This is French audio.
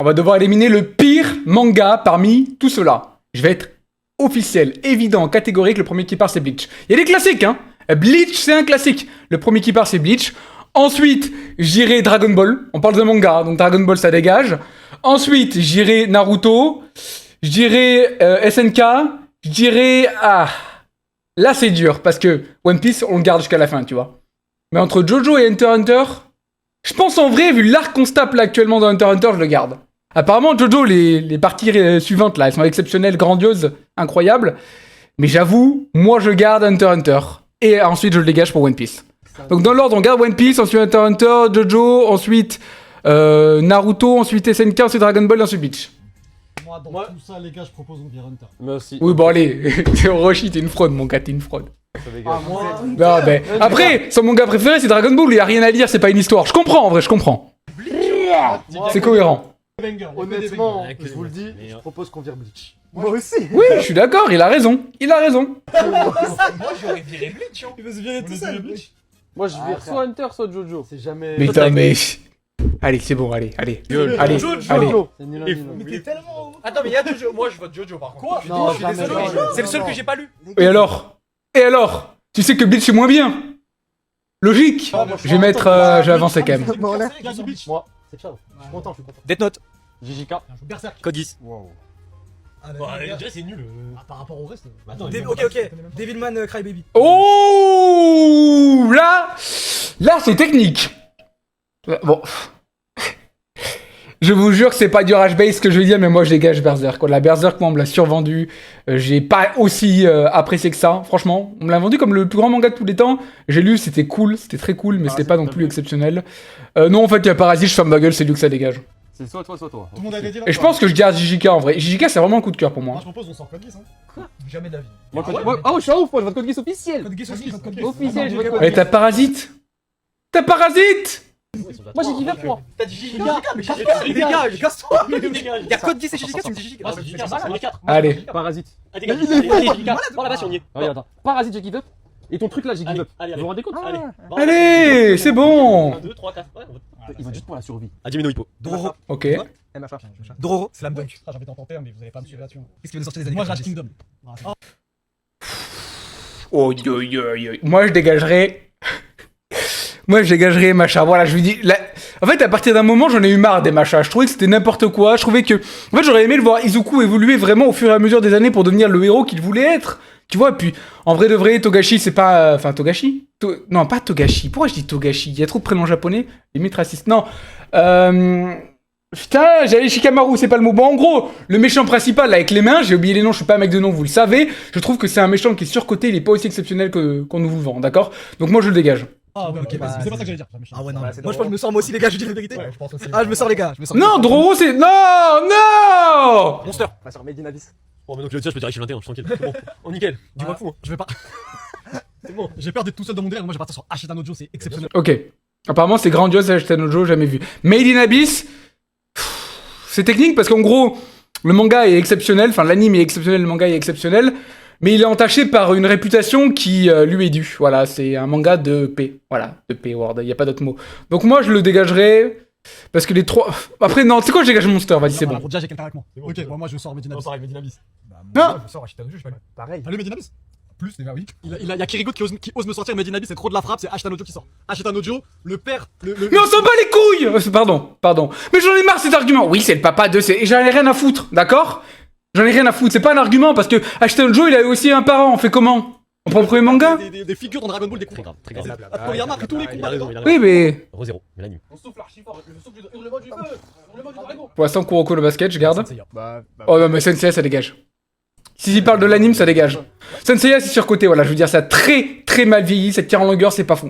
On va devoir éliminer le pire manga parmi tout cela. Je vais être officiel, évident, catégorique. Le premier qui part, c'est Bleach. Il y a des classiques, hein. Bleach, c'est un classique. Le premier qui part, c'est Bleach. Ensuite, j'irai Dragon Ball. On parle de manga, donc Dragon Ball, ça dégage. Ensuite, j'irai Naruto. Je dirais SNK. Je dirais... Ah... Là, c'est dur, parce que One Piece, on le garde jusqu'à la fin, tu vois. Mais entre Jojo et Hunter x Hunter, je pense en vrai, vu l'arc qu'on se tape là actuellement dans Hunter x Hunter, je le garde. Apparemment, Jojo, les parties suivantes, là, elles sont exceptionnelles, grandioses, incroyables. Mais j'avoue, moi, je garde Hunter x Hunter. Et ensuite, je le dégage pour One Piece. Donc, dans l'ordre, on garde One Piece, ensuite Hunter x Hunter, Jojo, ensuite Naruto, ensuite SNK, ensuite Dragon Ball, ensuite Bleach. Moi, tout ça, les gars, je propose on vire Hunter. Moi aussi. Oui, bon, allez. Roshi, t'es une fraude, mon gars, t'es une fraude. Moi, Non, mais après, son manga préféré, c'est Dragon Ball. Il y a rien à dire, c'est pas une histoire. Je comprends, en vrai, je comprends. C'est cohérent. Honnêtement, je vous le dis, je propose qu'on vire Bleach. moi aussi. Oui, je suis d'accord, il a raison. Il a raison. Moi j'aurais viré Bleach. Il veut se virer tout seul. Moi, je vire soit Hunter, soit Jojo. C'est jamais. Mais putain, mais... Allez, c'est bon, allez. Allez. Jojo. Allez. C'est nul à nul. Mais t'es tellement... Attends, mais il y a Jojo. Moi je vote Jojo par contre. Quoi? Non, Je suis désolé. jamais. C'est le seul que j'ai pas lu. Et alors? Tu sais que Bleach c'est moins bien. Logique. Je vais mettre... je vais avancer quand même. Moi, c'est ciao. Je suis content, je suis content. Death Note. JJK. Berserk. Code 10. Wow. Déjà c'est nul. Par rapport au reste. Ok. Devilman Crybaby. Oh là c'est technique. Bon. Je vous jure que c'est pas du rush base ce que je vais dire, mais moi je dégage Berserk. La Berserk, moi on me l'a survendu. J'ai pas aussi apprécié que ça, franchement. On me l'a vendu comme le plus grand manga de tous les temps. J'ai lu, c'était cool, c'était très cool, mais c'était pas non plus exceptionnel. Non, en fait, il y a Parasite, je ferme ma gueule, c'est lui que ça dégage. C'est soit toi, soit toi. Tout le monde avait dit là. Et je pense que je garde JJK en vrai. JJK, c'est vraiment un coup de cœur pour Moi, moi. je propose on sort code 10. Hein. Jamais de la vie. Moi, oh, je suis un ouf, moi, je vote code 10 officiel. Code 10 aussi. Code 10. Officiel, je vote code Mais 10. t'as Parasite. T'as Parasite. Moi, j'ai dit 20 moi. T'as dit JJK, mais JJK, casse-toi. Il y a Code 10 et JJK, tu me dis JJK. Moi, c'est JJK, ça, on est 4. Allez. Parasite. Ah, dégage, JJK. Oh là-bas, si on y est. Ah, regarde, attends. Parasite, j'ai give up. Et ton truc là, j'ai give Allez, up. allez, Vous vous rendez compte? allez. Bon, Allez, c'est bon. 1, 2, 3, 4. Ouais, Il va juste pour la survie. Hajime Hippo. Dororo. Ok. Dororo, Slam Dunk. J'avais envie d'en tenter un, mais vous allez pas me suivre là-dessus. Qu'est-ce qui vient de sortir des années Moi, je rate 90? Kingdom. Oh, moi je dégagerais. Moi je dégagerais Macha. Voilà, je lui dis. En fait, à partir d'un moment, j'en ai eu marre des Macha. Je trouvais que c'était n'importe quoi. Je trouvais que. En fait, j'aurais aimé le voir Izuku évoluer vraiment au fur et à mesure des années pour devenir le héros qu'il voulait être. Tu vois, puis en vrai de vrai, Togashi, c'est pas. Enfin, Togashi non, pas Togashi. Pourquoi je dis Togashi? Il y a trop de prénoms japonais. Limite raciste. Non. Putain, j'avais Shikamaru, c'est pas le mot. Bon, en gros, le méchant principal, là, avec les mains, j'ai oublié les noms, je suis pas un mec de nom, vous le savez. Je trouve que c'est un méchant qui est surcoté, il est pas aussi exceptionnel qu'on nous vous vend, d'accord? Donc moi, je le dégage. Ah, ouais, ok, bah, c'est pas ça que j'allais dire. Ah ouais, non. Voilà, Moi, c'est je pense que Dororo. je me sors moi aussi, les gars, je dis la vérité. Ouais, je pense aussi. Ah, je me sors, les gars. Non, Dororo, c'est... Non. Monster. Va sur Made in Abyss. Bon, mais donc le tir, je peux dire H21, je suis tranquille. C'est bon. On nickel. Dis-moi fou. Je vais pas. C'est bon. J'ai peur d'être tout seul dans mon délire. Moi, je vais partir sur Ashita no Joe, c'est exceptionnel. Ok. Apparemment, c'est grandiose, Ashtanojo, jamais vu. Made in Abyss, c'est technique parce qu'en gros, le manga est exceptionnel, enfin l'anime est exceptionnel, le manga est exceptionnel, mais il est entaché par une réputation qui lui est due. Voilà, c'est un manga de P. Voilà, de P word, il n'y a pas d'autre mot. Donc moi, je le dégagerai parce que les trois... Après, non, c'est quoi, je dégage Monster, vas-y, c'est bon. Déjà, j'ai quelqu'un avec moi. C'est bon, Ok, c'est bon. bon, moi, je sors Medina On Abyss. sort avec Medina Abyss. Non. Je sors Ashita no Joe, je sais pas. Pareil. T'as lu Medina Abyss? Plus, les gars, oui. Il y a Kiriko qui ose me sortir Medina Abyss, c'est trop de la frappe, c'est Ashita no Joe qui sort. Ashita no Joe, le père. Mais on s'en bat les couilles. Pardon. Mais j'en ai marre cet argument. Oui, c'est le papa de... Et j'en ai rien à foutre, d'accord? J'en ai rien à foutre, c'est pas un argument, parce que Ashtanojo, il a eu aussi un parent, on fait comment? On prend le premier manga? Des figures dans Dragon Ball, des Très combats. grave, très grave. Toriyama a pris tous les Il a combats. raison, il a Oui, raison. mais... Re-0, mais l'anime. On souffle archi fort, le souffle du hurlement du feu. Hurlement du dragon. Pour l'instant, Kuroko le basket, je garde. Bah, Oh non, mais Senseiya, ça dégage. S'il parle de l'anime, ça dégage. Senseiya, c'est surcoté, voilà, je veux dire, ça a très mal vieilli, cette tire en longueur, c'est pas fou.